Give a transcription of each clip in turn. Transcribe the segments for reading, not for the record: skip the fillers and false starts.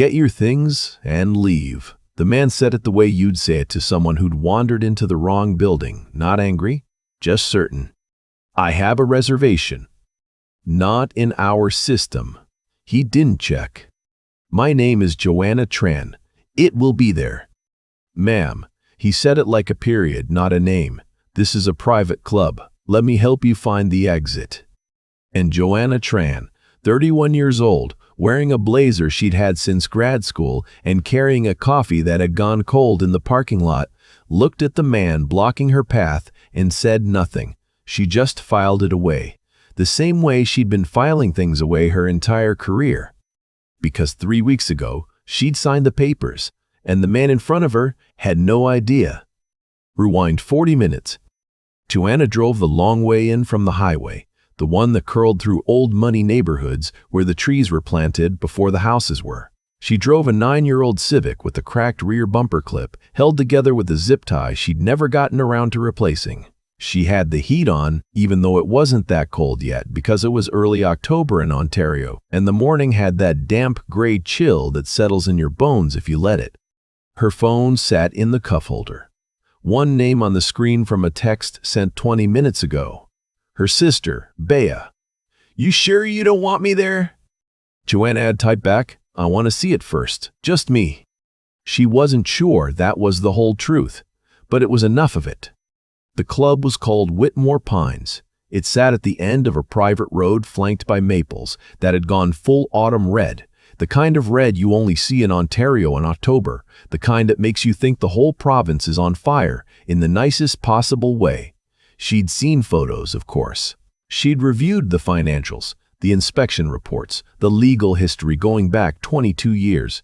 Get your things and leave. The man said it the way you'd say it to someone who'd wandered into the wrong building, not angry, just certain. I have a reservation. Not in our system. He didn't check. My name is Joanna Tran. It will be there. Ma'am, he said it like a period, not a name. This is a private club. Let me help you find the exit. And Joanna Tran, 31 years old, wearing a blazer she'd had since grad school and carrying a coffee that had gone cold in the parking lot, looked at the man blocking her path and said nothing. She just filed it away, the same way she'd been filing things away her entire career. Because 3 weeks ago, she'd signed the papers, and the man in front of her had no idea. Rewind 40 minutes. Joanna drove the long way in from the highway, the one that curled through old money neighborhoods where the trees were planted before the houses were. She drove a 9-year-old Civic with a cracked rear bumper clip held together with a zip tie she'd never gotten around to replacing. She had the heat on, even though it wasn't that cold yet because it was early October in Ontario, and the morning had that damp gray chill that settles in your bones if you let it. Her phone sat in the cuff holder. One name on the screen from a text sent 20 minutes ago. Her sister, Bea. You sure you don't want me there? Joanna had typed back, I want to see it first, just me. She wasn't sure that was the whole truth, but it was enough of it. The club was called Whitmore Pines. It sat at the end of a private road flanked by maples that had gone full autumn red, the kind of red you only see in Ontario in October, the kind that makes you think the whole province is on fire in the nicest possible way. She'd seen photos, of course. She'd reviewed the financials, the inspection reports, the legal history going back 22 years.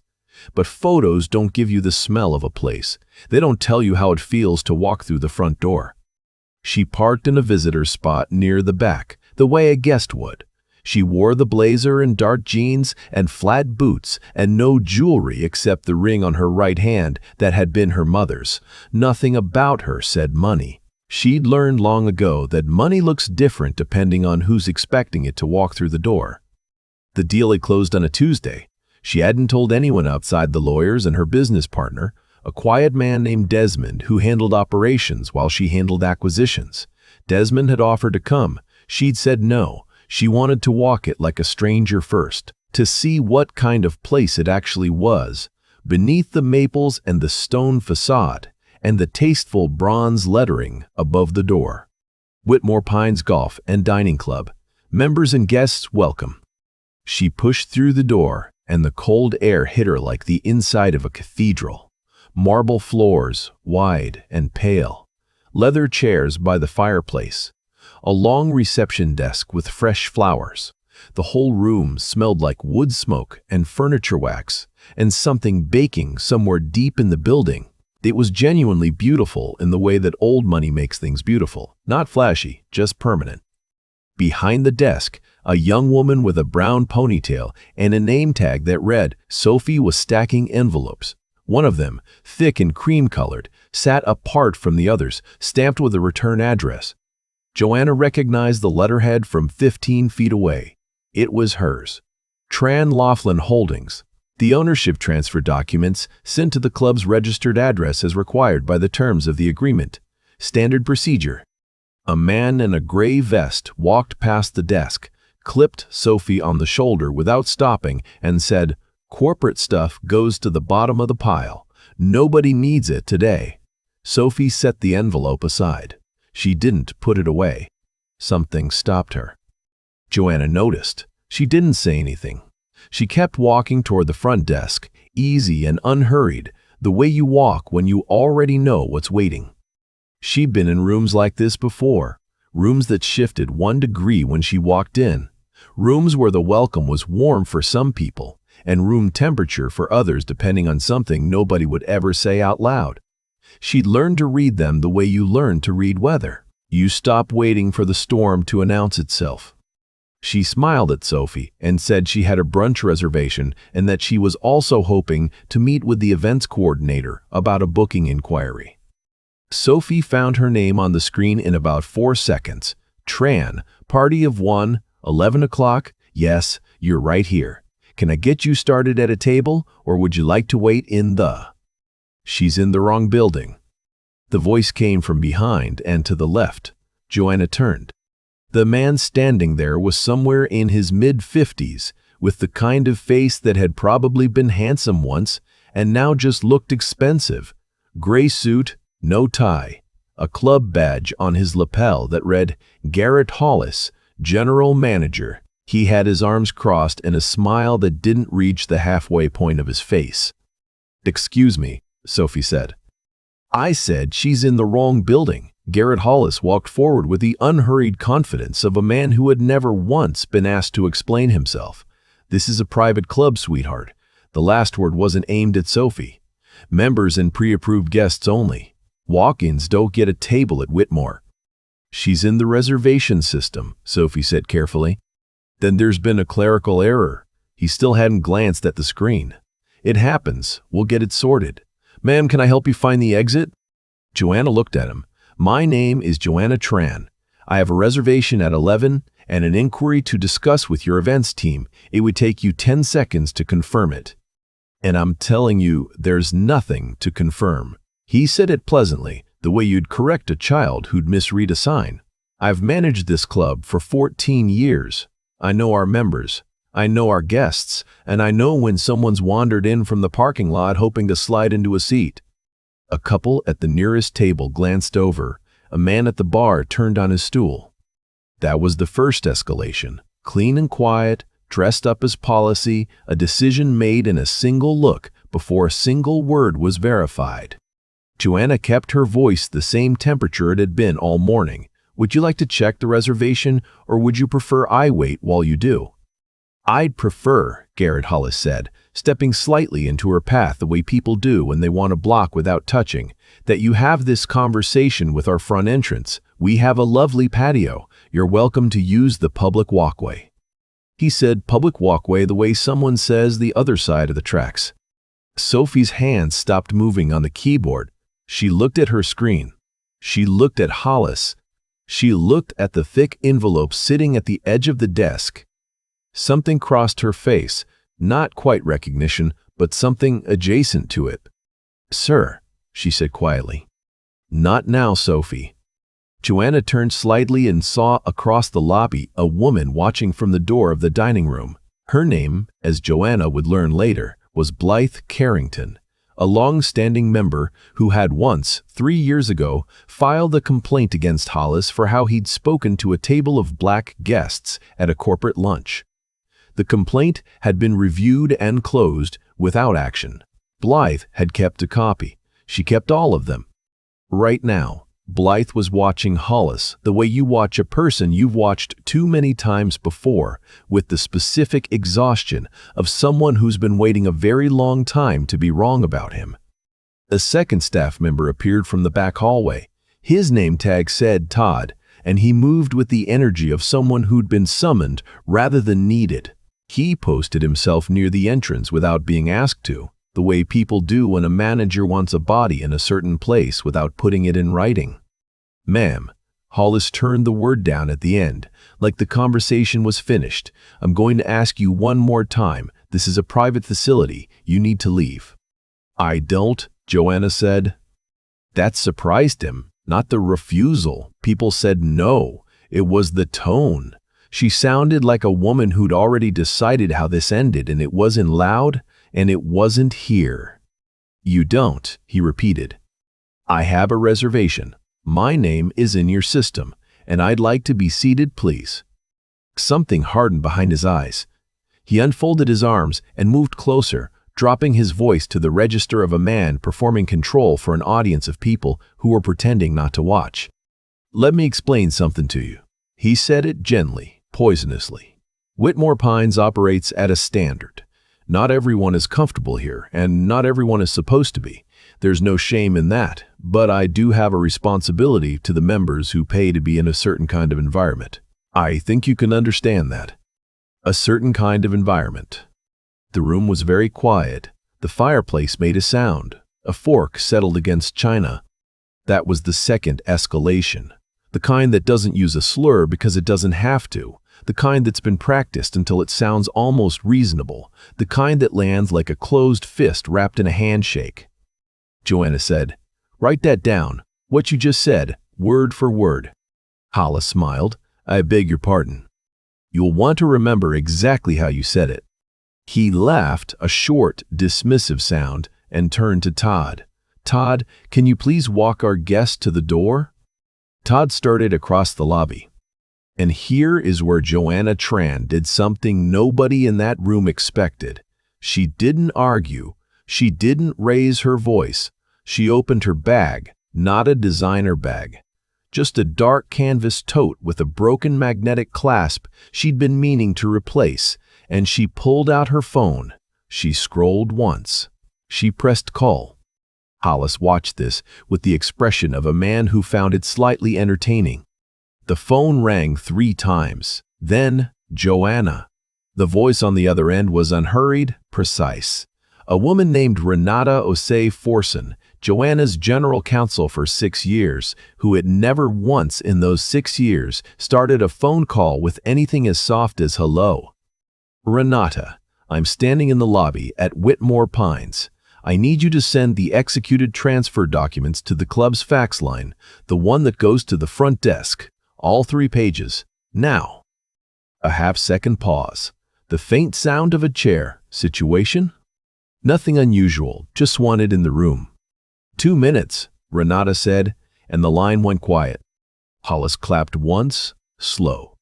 But photos don't give you the smell of a place. They don't tell you how it feels to walk through the front door. She parked in a visitor's spot near the back, the way a guest would. She wore the blazer and dark jeans and flat boots and no jewelry except the ring on her right hand that had been her mother's. Nothing about her said money. She'd learned long ago that money looks different depending on who's expecting it to walk through the door. The deal had closed on a Tuesday. She hadn't told anyone outside the lawyers and her business partner, a quiet man named Desmond who handled operations while she handled acquisitions. Desmond had offered to come. She'd said no. She wanted to walk it like a stranger first, to see what kind of place it actually was, beneath the maples and the stone facade, and the tasteful bronze lettering above the door. Whitmore Pines Golf and Dining Club. Members and guests welcome. She pushed through the door, and the cold air hit her like the inside of a cathedral. Marble floors, wide and pale. Leather chairs by the fireplace. A long reception desk with fresh flowers. The whole room smelled like wood smoke and furniture wax, and something baking somewhere deep in the building. It was genuinely beautiful in the way that old money makes things beautiful, not flashy, just permanent. Behind the desk, a young woman with a brown ponytail and a name tag that read, Sophie, was stacking envelopes. One of them, thick and cream-colored, sat apart from the others, stamped with a return address. Joanna recognized the letterhead from 15 feet away. It was hers. Tran Laughlin Holdings. The ownership transfer documents sent to the club's registered address as required by the terms of the agreement. Standard procedure. A man in a gray vest walked past the desk, clipped Sophie on the shoulder without stopping, and said, Corporate stuff goes to the bottom of the pile. Nobody needs it today. Sophie set the envelope aside. She didn't put it away. Something stopped her. Joanna noticed. She didn't say anything. She kept walking toward the front desk, easy and unhurried, the way you walk when you already know what's waiting. She'd been in rooms like this before, rooms that shifted 1 degree when she walked in, rooms where the welcome was warm for some people and room temperature for others depending on something nobody would ever say out loud. She'd learned to read them the way you learn to read weather. You stop waiting for the storm to announce itself. She smiled at Sophie and said she had a brunch reservation and that she was also hoping to meet with the events coordinator about a booking inquiry. Sophie found her name on the screen in about 4 seconds. Tran, party of 1, 11 o'clock, yes, you're right here. Can I get you started at a table, or would you like to wait in the... She's in the wrong building. The voice came from behind and to the left. Joanna turned. The man standing there was somewhere in his mid-50s, with the kind of face that had probably been handsome once and now just looked expensive. Gray suit, no tie, a club badge on his lapel that read, Garrett Hollis, General Manager. He had his arms crossed and a smile that didn't reach the halfway point of his face. "Excuse me," Sophie said. "I said she's in the wrong building." Garrett Hollis walked forward with the unhurried confidence of a man who had never once been asked to explain himself. "This is a private club, sweetheart." The last word wasn't aimed at Sophie. "Members and pre-approved guests only. Walk-ins don't get a table at Whitmore." "She's in the reservation system," Sophie said carefully. "Then there's been a clerical error." He still hadn't glanced at the screen. "It happens. We'll get it sorted. Ma'am, can I help you find the exit?" Joanna looked at him. "My name is Joanna Tran. I have a reservation at 11 and an inquiry to discuss with your events team. It would take you 10 seconds to confirm it." "And I'm telling you, there's nothing to confirm." He said it pleasantly, the way you'd correct a child who'd misread a sign. "I've managed this club for 14 years. I know our members. I know our guests, and I know when someone's wandered in from the parking lot hoping to slide into a seat." A couple at the nearest table glanced over. A man at the bar turned on his stool. That was the first escalation. Clean and quiet, dressed up as policy, a decision made in a single look before a single word was verified. Joanna kept her voice the same temperature it had been all morning. "Would you like to check the reservation, or would you prefer I wait while you do?" "I'd prefer," Garrett Hollis said, stepping slightly into her path the way people do when they want to block without touching, "that you have this conversation with our front entrance. We have a lovely patio. You're welcome to use the public walkway." He said public walkway the way someone says the other side of the tracks. Sophie's hands stopped moving on the keyboard. She looked at her screen. She looked at Hollis. She looked at the thick envelope sitting at the edge of the desk. Something crossed her face, not quite recognition, but something adjacent to it. "Sir," she said quietly. "Not now, Sophie." Joanna turned slightly and saw across the lobby a woman watching from the door of the dining room. Her name, as Joanna would learn later, was Blythe Carrington, a long-standing member who had once, 3 years ago, filed a complaint against Hollis for how he'd spoken to a table of black guests at a corporate lunch. The complaint had been reviewed and closed without action. Blythe had kept a copy. She kept all of them. Right now, Blythe was watching Hollis the way you watch a person you've watched too many times before, with the specific exhaustion of someone who's been waiting a very long time to be wrong about him. A second staff member appeared from the back hallway. His name tag said Todd, and he moved with the energy of someone who'd been summoned rather than needed. He posted himself near the entrance without being asked to, the way people do when a manager wants a body in a certain place without putting it in writing. "Ma'am," Hollis turned the word down at the end, like the conversation was finished. "I'm going to ask you one more time. This is a private facility. You need to leave." "I don't," Joanna said. That surprised him, not the refusal. People said no. It was the tone. She sounded like a woman who'd already decided how this ended, and it wasn't loud, and it wasn't here. "You don't," he repeated. "I have a reservation. My name is in your system, and I'd like to be seated, please." Something hardened behind his eyes. He unfolded his arms and moved closer, dropping his voice to the register of a man performing control for an audience of people who were pretending not to watch. "Let me explain something to you." He said it gently, poisonously. "Whitmore Pines operates at a standard. Not everyone is comfortable here, and not everyone is supposed to be. There's no shame in that, but I do have a responsibility to the members who pay to be in a certain kind of environment. I think you can understand that. A certain kind of environment." The room was very quiet. The fireplace made a sound. A fork settled against china. That was the second escalation. The kind that doesn't use a slur because it doesn't have to, the kind that's been practiced until it sounds almost reasonable, the kind that lands like a closed fist wrapped in a handshake. Joanna said, "Write that down, what you just said, word for word." Hollis smiled. "I beg your pardon." "You'll want to remember exactly how you said it." He laughed, a short, dismissive sound, and turned to Todd. "Todd, can you please walk our guest to the door?" Todd started across the lobby. And here is where Joanna Tran did something nobody in that room expected. She didn't argue. She didn't raise her voice. She opened her bag, not a designer bag. Just a dark canvas tote with a broken magnetic clasp she'd been meaning to replace, and she pulled out her phone. She scrolled once. She pressed call. Hollis watched this with the expression of a man who found it slightly entertaining. The phone rang 3 times. Then, Joanna. The voice on the other end was unhurried, precise. A woman named Renata Osei Forson, Joanna's general counsel for 6 years, who had never once in those 6 years started a phone call with anything as soft as hello. "Renata, I'm standing in the lobby at Whitmore Pines. I need you to send the executed transfer documents to the club's fax line, the one that goes to the front desk. All 3 pages. Now." A half-second pause. The faint sound of a chair. Situation? Nothing unusual, just wanted in the room. 2 minutes, Renata said, and the line went quiet. Hollis clapped once, slow.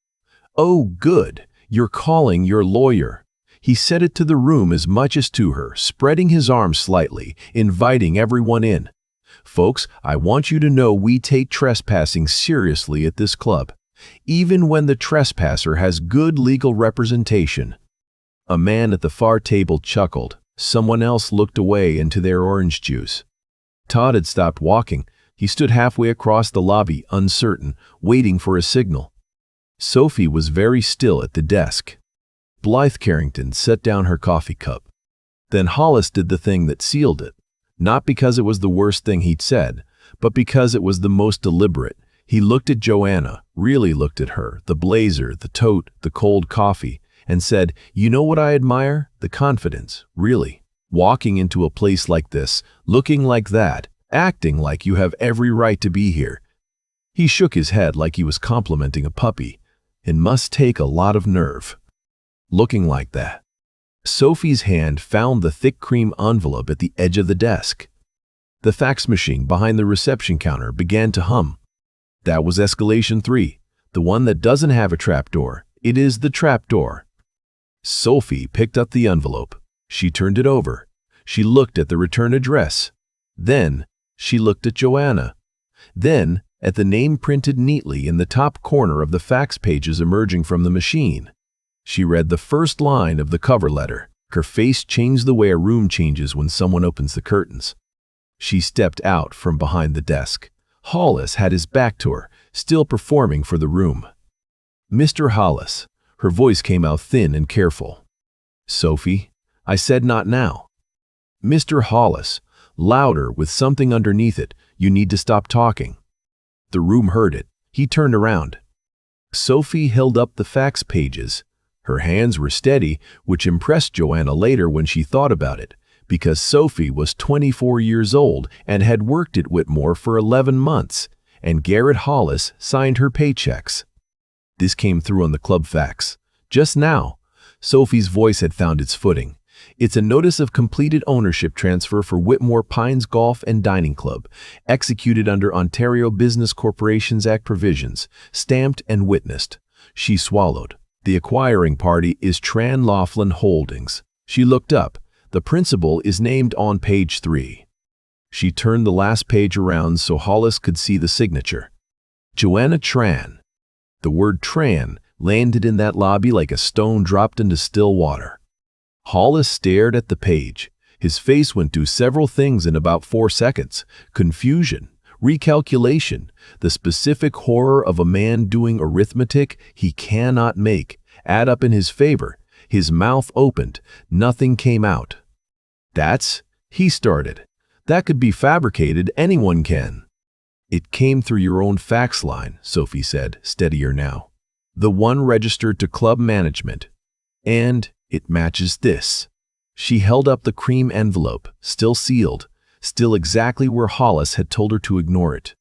"Oh, good. You're calling your lawyer." He said it to the room as much as to her, spreading his arms slightly, inviting everyone in. "Folks, I want you to know we take trespassing seriously at this club, even when the trespasser has good legal representation." A man at the far table chuckled. Someone else looked away into their orange juice. Todd had stopped walking. He stood halfway across the lobby, uncertain, waiting for a signal. Sophie was very still at the desk. Blythe Carrington set down her coffee cup. Then Hollis did the thing that sealed it. Not because it was the worst thing he'd said, but because it was the most deliberate. He looked at Joanna, really looked at her, the blazer, the tote, the cold coffee, and said, "You know what I admire? The confidence, really. Walking into a place like this, looking like that, acting like you have every right to be here." He shook his head like he was complimenting a puppy. "It must take a lot of nerve. Looking like that." Sophie's hand found the thick cream envelope at the edge of the desk. The fax machine behind the reception counter began to hum. That was escalation 3, the one that doesn't have a trapdoor. It is the trapdoor. Sophie picked up the envelope. She turned it over. She looked at the return address. Then she looked at Joanna. Then at the name printed neatly in the top corner of the fax pages emerging from the machine. She read the first line of the cover letter. Her face changed the way a room changes when someone opens the curtains. She stepped out from behind the desk. Hollis had his back to her, still performing for the room. "Mr. Hollis," her voice came out thin and careful. "Sophie," I said, "not now." "Mr. Hollis," louder with something underneath it, "you need to stop talking." The room heard it. He turned around. Sophie held up the fax pages. Her hands were steady, which impressed Joanna later when she thought about it, because Sophie was 24 years old and had worked at Whitmore for 11 months, and Garrett Hollis signed her paychecks. This came through on the club fax. Just now, Sophie's voice had found its footing. "It's a notice of completed ownership transfer for Whitmore Pines Golf and Dining Club, executed under Ontario Business Corporations Act provisions, stamped and witnessed." She swallowed. "The acquiring party is Tran Laughlin Holdings." She looked up. "The principal is named on page 3. She turned the last page around so Hollis could see the signature. Joanna Tran. The word Tran landed in that lobby like a stone dropped into still water. Hollis stared at the page. His face went through several things in about 4 seconds. Confusion, recalculation, the specific horror of a man doing arithmetic he cannot make add up in his favor. His mouth opened. Nothing came out. He started. "That could be fabricated. Anyone can." "It came through your own fax line," Sophie said, steadier now. The one registered to club management. And it matches this. She held up the cream envelope, still sealed, still exactly where Hollis had told her to ignore it.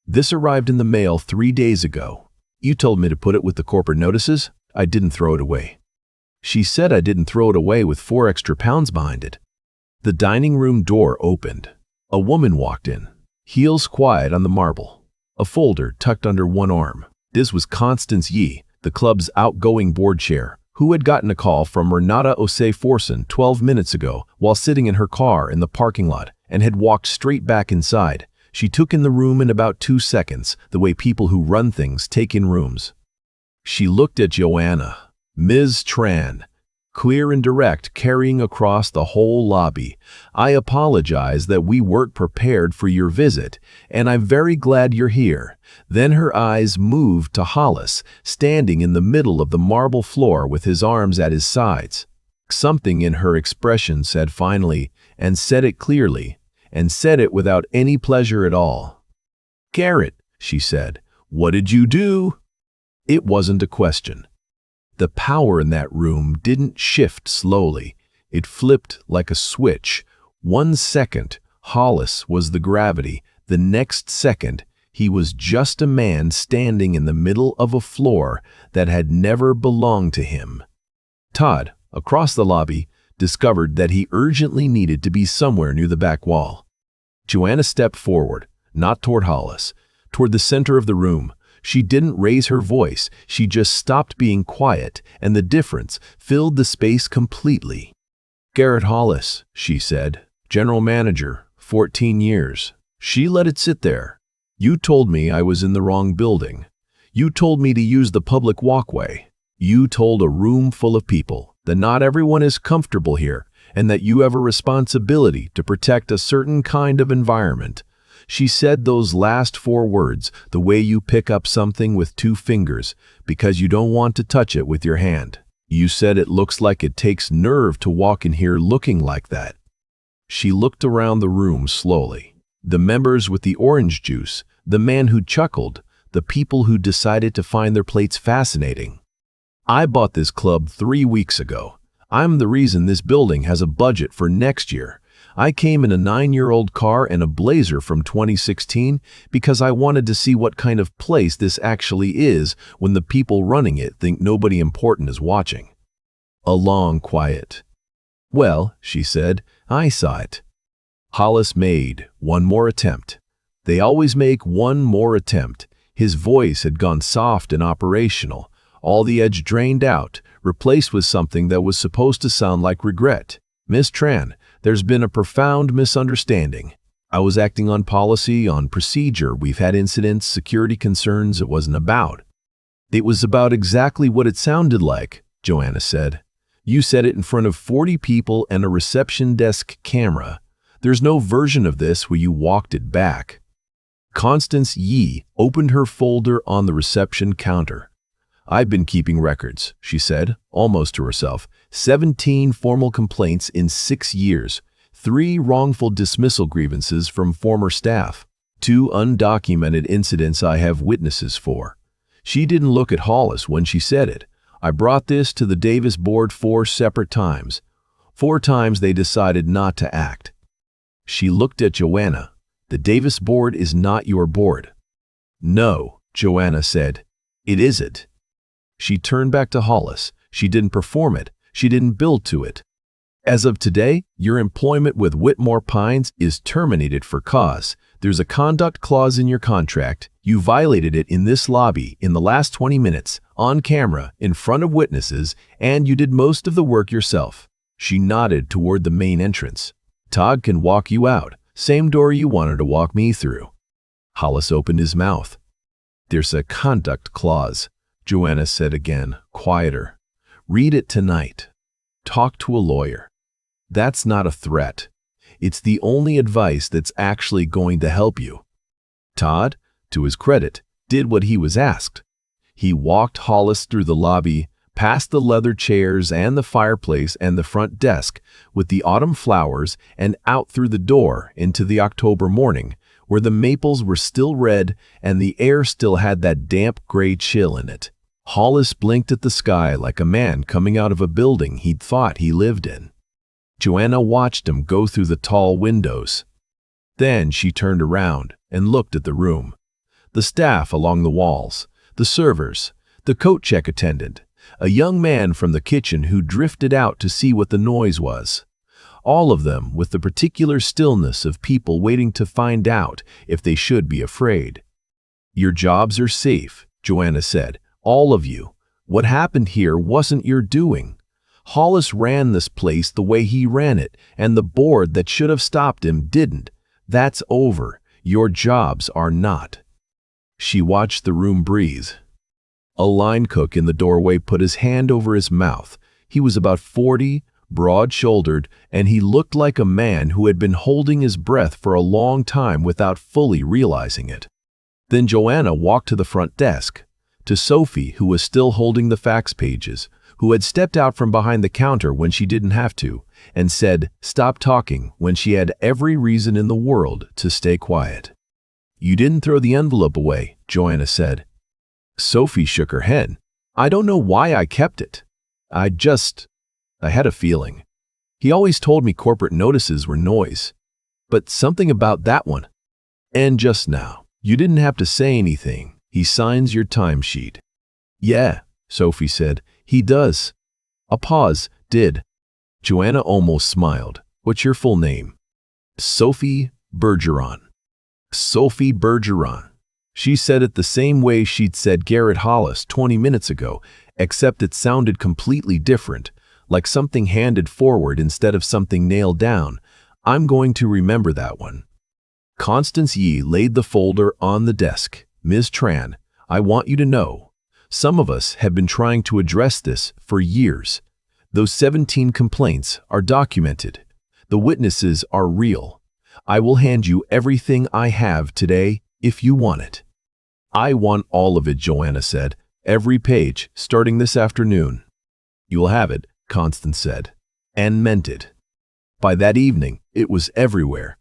This arrived in the mail 3 days ago. You told me to put it with the corporate notices. I didn't throw it away. She said I didn't throw it away with 4 extra pounds behind it. The dining room door opened. A woman walked in, heels quiet on the marble, a folder tucked under one arm. This was Constance Yee, the club's outgoing board chair, who had gotten a call from Renata Osei-Forson 12 minutes ago while sitting in her car in the parking lot and had walked straight back inside. She took in the room in about 2 seconds, the way people who run things take in rooms. She looked at Joanna, Ms. Tran, clear and direct, carrying across the whole lobby. I apologize that we weren't prepared for your visit, and I'm very glad you're here. Then her eyes moved to Hollis, standing in the middle of the marble floor with his arms at his sides. Something in her expression said finally, and said it clearly, and said it without any pleasure at all. "Garrett," she said, "what did you do?" It wasn't a question. The power in that room didn't shift slowly. It flipped like a switch. 1 second, Hollis was the gravity. The next second, he was just a man standing in the middle of a floor that had never belonged to him. Todd, across the lobby, discovered that he urgently needed to be somewhere near the back wall. Joanna stepped forward, not toward Hollis, toward the center of the room. She didn't raise her voice, she just stopped being quiet, and the difference filled the space completely. "Garrett Hollis," she said, "general manager, 14 years. She let it sit there. You told me I was in the wrong building. You told me to use the public walkway. You told a room full of people that not everyone is comfortable here and that you have a responsibility to protect a certain kind of environment." She said those last 4 words the way you pick up something with 2 fingers because you don't want to touch it with your hand. You said it looks like it takes nerve to walk in here looking like that. She looked around the room slowly. The members with the orange juice, the man who chuckled, the people who decided to find their plates fascinating. "I bought this club 3 weeks ago. I'm the reason this building has a budget for next year. I came in a 9-year-old car and a Blazer from 2016 because I wanted to see what kind of place this actually is when the people running it think nobody important is watching." A long quiet. "Well," she said, "I saw it." Hollis made one more attempt. They always make one more attempt. His voice had gone soft and operational, all the edge drained out, replaced with something that was supposed to sound like regret. "Miss Tran, there's been a profound misunderstanding. I was acting on policy, on procedure. We've had incidents, security concerns. It wasn't about." "It was about exactly what it sounded like," Joanna said. "You said it in front of 40 people and a reception desk camera. There's no version of this where you walked it back." Constance Yee opened her folder on the reception counter. "I've been keeping records," she said, almost to herself. 17 formal complaints in 6 years, 3 wrongful dismissal grievances from former staff, 2 undocumented incidents I have witnesses for. She didn't look at Hollis when she said it. "I brought this to the Davis board 4 separate times. 4 times they decided not to act." She looked at Joanna. "The Davis board is not your board." "No," Joanna said. "It isn't." She turned back to Hollis. She didn't perform it. She didn't build to it. "As of today, your employment with Whitmore Pines is terminated for cause. There's a conduct clause in your contract. You violated it in this lobby in the last 20 minutes, on camera, in front of witnesses, and you did most of the work yourself." She nodded toward the main entrance. "Todd can walk you out. Same door you wanted to walk me through." Hollis opened his mouth. "There's a conduct clause," Joanna said again, quieter. "Read it tonight. Talk to a lawyer. That's not a threat. It's the only advice that's actually going to help you." Todd, to his credit, did what he was asked. He walked Hollis through the lobby, past the leather chairs and the fireplace and the front desk with the autumn flowers, and out through the door into the October morning, where the maples were still red and the air still had that damp gray chill in it. Hollis blinked at the sky like a man coming out of a building he'd thought he lived in. Joanna watched him go through the tall windows. Then she turned around and looked at the room. The staff along the walls, the servers, the coat check attendant, a young man from the kitchen who drifted out to see what the noise was. All of them with the particular stillness of people waiting to find out if they should be afraid. "Your jobs are safe," Joanna said. "All of you. What happened here wasn't your doing. Hollis ran this place the way he ran it, and the board that should have stopped him didn't. That's over. Your jobs are not." She watched the room breathe. A line cook in the doorway put his hand over his mouth. He was about 40, broad-shouldered, and he looked like a man who had been holding his breath for a long time without fully realizing it. Then Joanna walked to the front desk, to Sophie, who was still holding the fax pages, who had stepped out from behind the counter when she didn't have to, and said, "Stop talking," when she had every reason in the world to stay quiet. "You didn't throw the envelope away," Joanna said. Sophie shook her head. "I don't know why I kept it. I had a feeling. He always told me corporate notices were noise. But something about that one. And just now, you didn't have to say anything. He signs your timesheet." "Yeah," Sophie said. "He does." A pause. "Did." Joanna almost smiled. "What's your full name?" "Sophie Bergeron." Sophie Bergeron. She said it the same way she'd said Garrett Hollis 20 minutes ago, except it sounded completely different, like something handed forward instead of something nailed down. "I'm going to remember that one." Constance Yee laid the folder on the desk. "Ms. Tran, I want you to know, some of us have been trying to address this for years. Those 17 complaints are documented. The witnesses are real. I will hand you everything I have today if you want it." "I want all of it," Joanna said. "Every page, starting this afternoon." "You'll have it," Constance said, and meant it. By that evening, it was everywhere.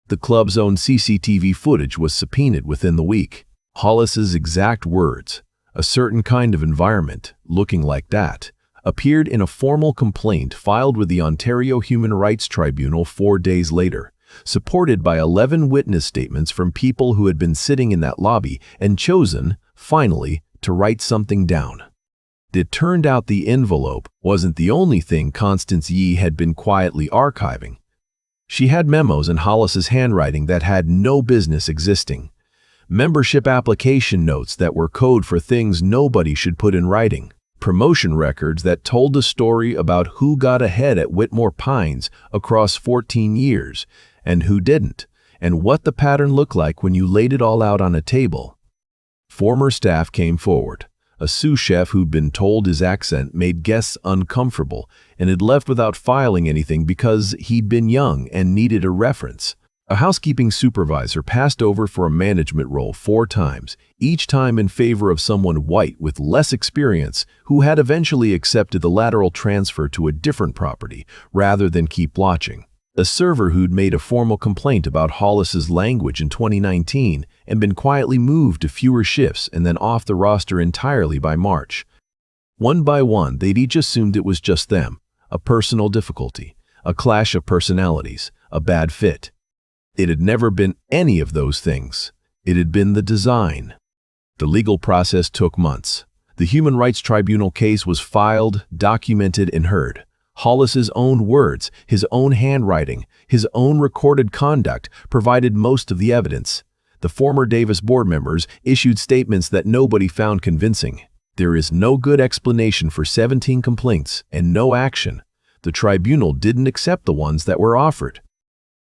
The club's own CCTV footage was subpoenaed within the week. Hollis's exact words, "a certain kind of environment, looking like that," appeared in a formal complaint filed with the Ontario Human Rights Tribunal 4 days later, supported by 11 witness statements from people who had been sitting in that lobby and chosen, finally, to write something down. It turned out the envelope wasn't the only thing Constance Yee had been quietly archiving. She had memos in Hollis's handwriting that had no business existing. Membership application notes that were code for things nobody should put in writing. Promotion records that told the story about who got ahead at Whitmore Pines across 14 years and who didn't, and what the pattern looked like when you laid it all out on a table. Former staff came forward. A sous chef who'd been told his accent made guests uncomfortable and had left without filing anything because he'd been young and needed a reference. A housekeeping supervisor passed over for a management role 4 times, each time in favor of someone white with less experience who had eventually accepted the lateral transfer to a different property rather than keep watching. A server who'd made a formal complaint about Hollis's language in 2019 and been quietly moved to fewer shifts and then off the roster entirely by March. One by one, they'd each assumed it was just them, a personal difficulty, a clash of personalities, a bad fit. It had never been any of those things. It had been the design. The legal process took months. The Human Rights Tribunal case was filed, documented, and heard. Hollis's own words, his own handwriting, his own recorded conduct provided most of the evidence. The former Davis board members issued statements that nobody found convincing. There is no good explanation for 17 complaints and no action. The tribunal didn't accept the ones that were offered.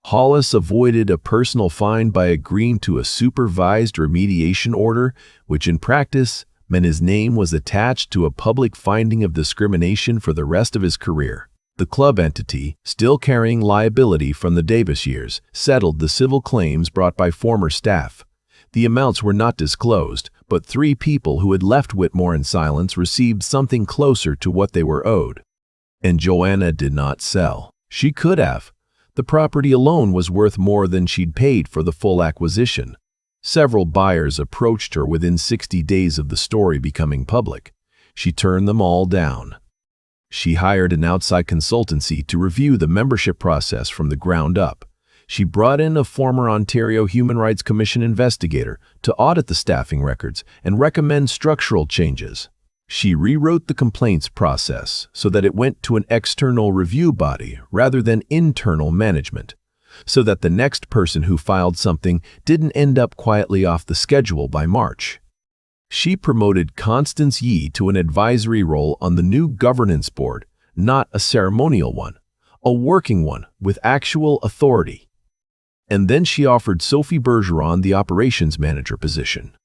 Hollis avoided a personal fine by agreeing to a supervised remediation order, which in practice meant his name was attached to a public finding of discrimination for the rest of his career. The club entity, still carrying liability from the Davis years, settled the civil claims brought by former staff. The amounts were not disclosed, but 3 people who had left Whitmore in silence received something closer to what they were owed. And Joanna did not sell. She could have. The property alone was worth more than she'd paid for the full acquisition. Several buyers approached her within 60 days of the story becoming public. She turned them all down. She hired an outside consultancy to review the membership process from the ground up. She brought in a former Ontario Human Rights Commission investigator to audit the staffing records and recommend structural changes. She rewrote the complaints process so that it went to an external review body rather than internal management, so that the next person who filed something didn't end up quietly off the schedule by March. She promoted Constance Yee to an advisory role on the new governance board, not a ceremonial one, a working one with actual authority. And then she offered Sophie Bergeron the operations manager position.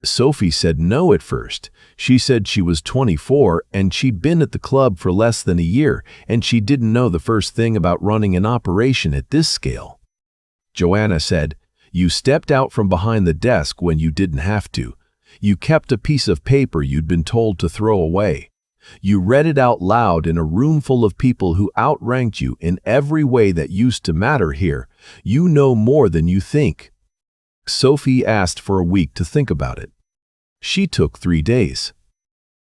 Sophie said no at first. She said she was 24 and she'd been at the club for less than a year, and she didn't know the first thing about running an operation at this scale. Joanna said, "You stepped out from behind the desk when you didn't have to. You kept a piece of paper you'd been told to throw away. You read it out loud in a room full of people who outranked you in every way that used to matter here. You know more than you think." Sophie asked for a week to think about it. She took 3 days.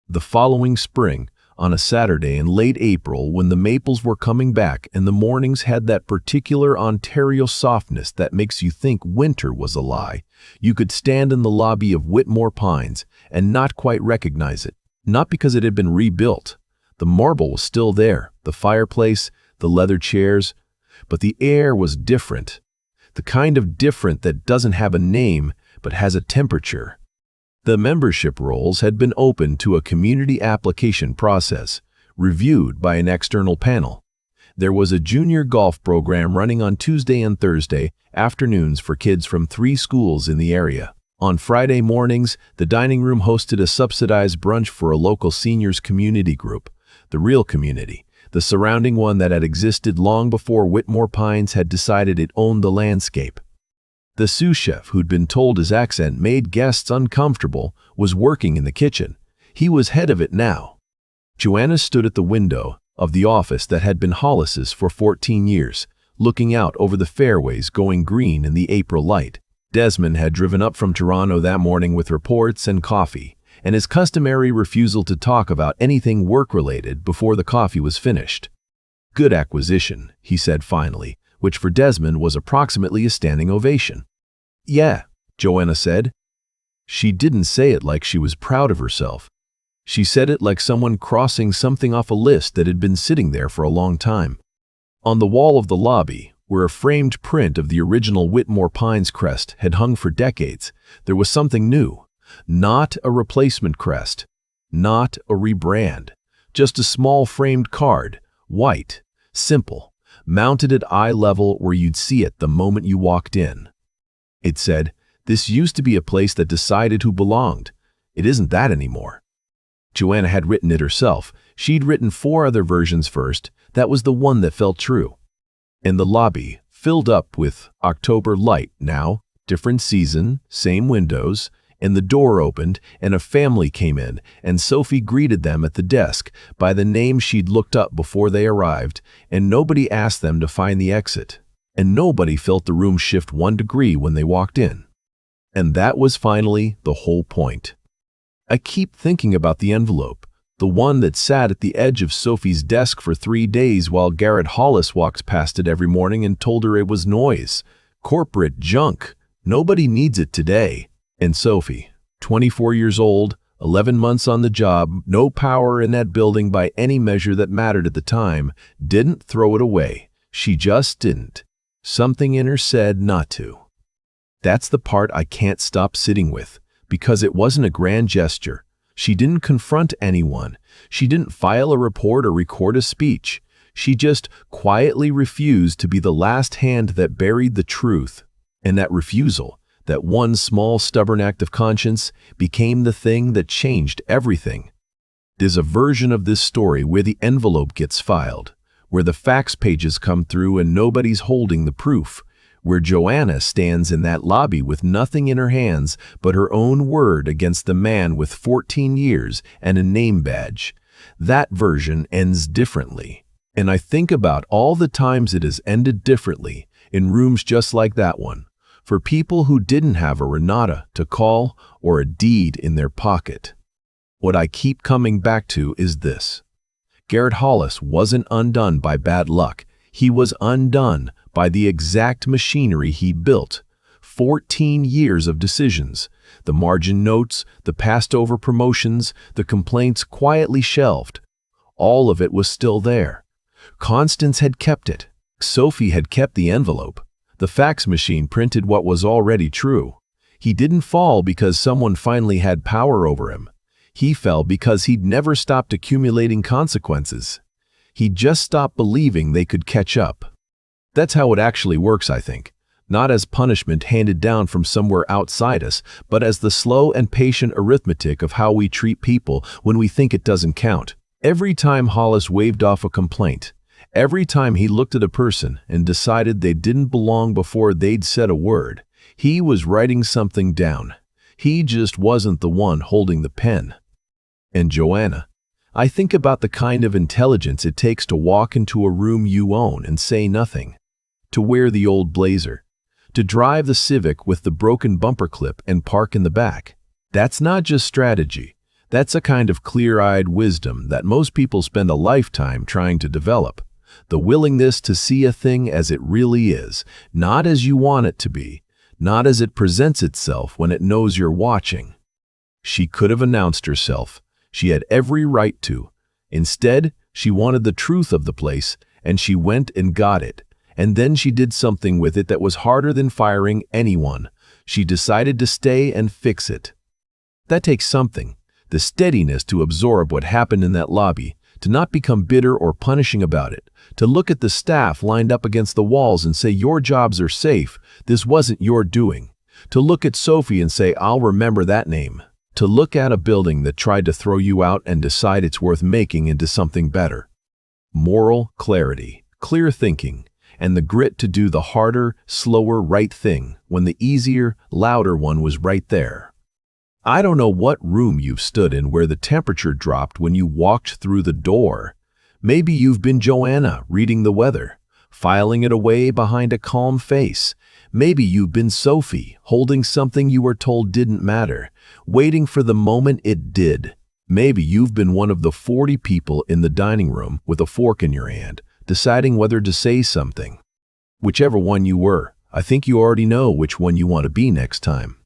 The following spring, on a Saturday in late April when the maples were coming back and the mornings had that particular Ontario softness that makes you think winter was a lie, you could stand in the lobby of Whitmore Pines and not quite recognize it. Not because it had been rebuilt. The marble was still there, the fireplace, the leather chairs, but the air was different. The kind of different that doesn't have a name but has a temperature. The membership rolls had been opened to a community application process, reviewed by an external panel. There was a junior golf program running on Tuesday and Thursday afternoons for kids from 3 schools in the area. On Friday mornings, the dining room hosted a subsidized brunch for a local seniors community group, the real community, the surrounding one that had existed long before Whitmore Pines had decided it owned the landscape. The sous chef, who'd been told his accent made guests uncomfortable, was working in the kitchen. He was head of it now. Joanna stood at the window of the office that had been Hollis's for 14 years, looking out over the fairways going green in the April light. Desmond had driven up from Toronto that morning with reports and coffee, and his customary refusal to talk about anything work-related before the coffee was finished. "Good acquisition," he said finally, which for Desmond was approximately a standing ovation. "Yeah," Joanna said. She didn't say it like she was proud of herself. She said it like someone crossing something off a list that had been sitting there for a long time. On the wall of the lobby, where a framed print of the original Whitmore Pines crest had hung for decades, there was something new. Not a replacement crest, not a rebrand, just a small framed card, white, simple, mounted at eye level where you'd see it the moment you walked in. It said, "This used to be a place that decided who belonged. It isn't that anymore." Joanna had written it herself. She'd written 4 other versions first. That was the one that felt true. And the lobby filled up with October light now, different season, same windows, and the door opened and a family came in, and Sophie greeted them at the desk by the name she'd looked up before they arrived, and nobody asked them to find the exit, and nobody felt the room shift 1 degree when they walked in. And that was finally the whole point. I keep thinking about the envelope, the one that sat at the edge of Sophie's desk for 3 days while Garrett Hollis walks past it every morning and told her it was noise, corporate junk. Nobody needs it today. And Sophie, 24 years old, 11 months on the job, no power in that building by any measure that mattered at the time, didn't throw it away. She just didn't. Something in her said not to. That's the part I can't stop sitting with, because it wasn't a grand gesture. She didn't confront anyone. She didn't file a report or record a speech. She just quietly refused to be the last hand that buried the truth. And that refusal, that one small stubborn act of conscience, became the thing that changed everything. There's a version of this story where the envelope gets filed, where the fax pages come through and nobody's holding the proof, where Joanna stands in that lobby with nothing in her hands but her own word against the man with 14 years and a name badge. That version ends differently. And I think about all the times it has ended differently, in rooms just like that one, for people who didn't have a Renata to call or a deed in their pocket. What I keep coming back to is this. Garrett Hollis wasn't undone by bad luck. He was undone by the exact machinery he built. 14 years of decisions, the margin notes, the passed-over promotions, the complaints quietly shelved. All of it was still there. Constance had kept it. Sophie had kept the envelope. The fax machine printed what was already true. He didn't fall because someone finally had power over him. He fell because he'd never stopped accumulating consequences. He just stopped believing they could catch up. That's how it actually works, I think. Not as punishment handed down from somewhere outside us, but as the slow and patient arithmetic of how we treat people when we think it doesn't count. Every time Hollis waved off a complaint, every time he looked at a person and decided they didn't belong before they'd said a word, he was writing something down. He just wasn't the one holding the pen. And Joanna, I think about the kind of intelligence it takes to walk into a room you own and say nothing, to wear the old blazer, to drive the Civic with the broken bumper clip and park in the back. That's not just strategy. That's a kind of clear-eyed wisdom that most people spend a lifetime trying to develop. The willingness to see a thing as it really is, not as you want it to be, not as it presents itself when it knows you're watching. She could have announced herself. She had every right to. Instead, she wanted the truth of the place, and she went and got it. And then she did something with it that was harder than firing anyone. She decided to stay and fix it. That takes something. The steadiness to absorb what happened in that lobby, to not become bitter or punishing about it, to look at the staff lined up against the walls and say, your jobs are safe, this wasn't your doing. To look at Sophie and say, I'll remember that name. To look at a building that tried to throw you out and decide it's worth making into something better. Moral clarity, clear thinking, and the grit to do the harder, slower right thing when the easier, louder one was right there. I don't know what room you've stood in where the temperature dropped when you walked through the door. Maybe you've been Joanna reading the weather, filing it away behind a calm face. Maybe you've been Sophie holding something you were told didn't matter, waiting for the moment it did. Maybe you've been one of the 40 people in the dining room with a fork in your hand, deciding whether to say something. Whichever one you were, I think you already know which one you want to be next time.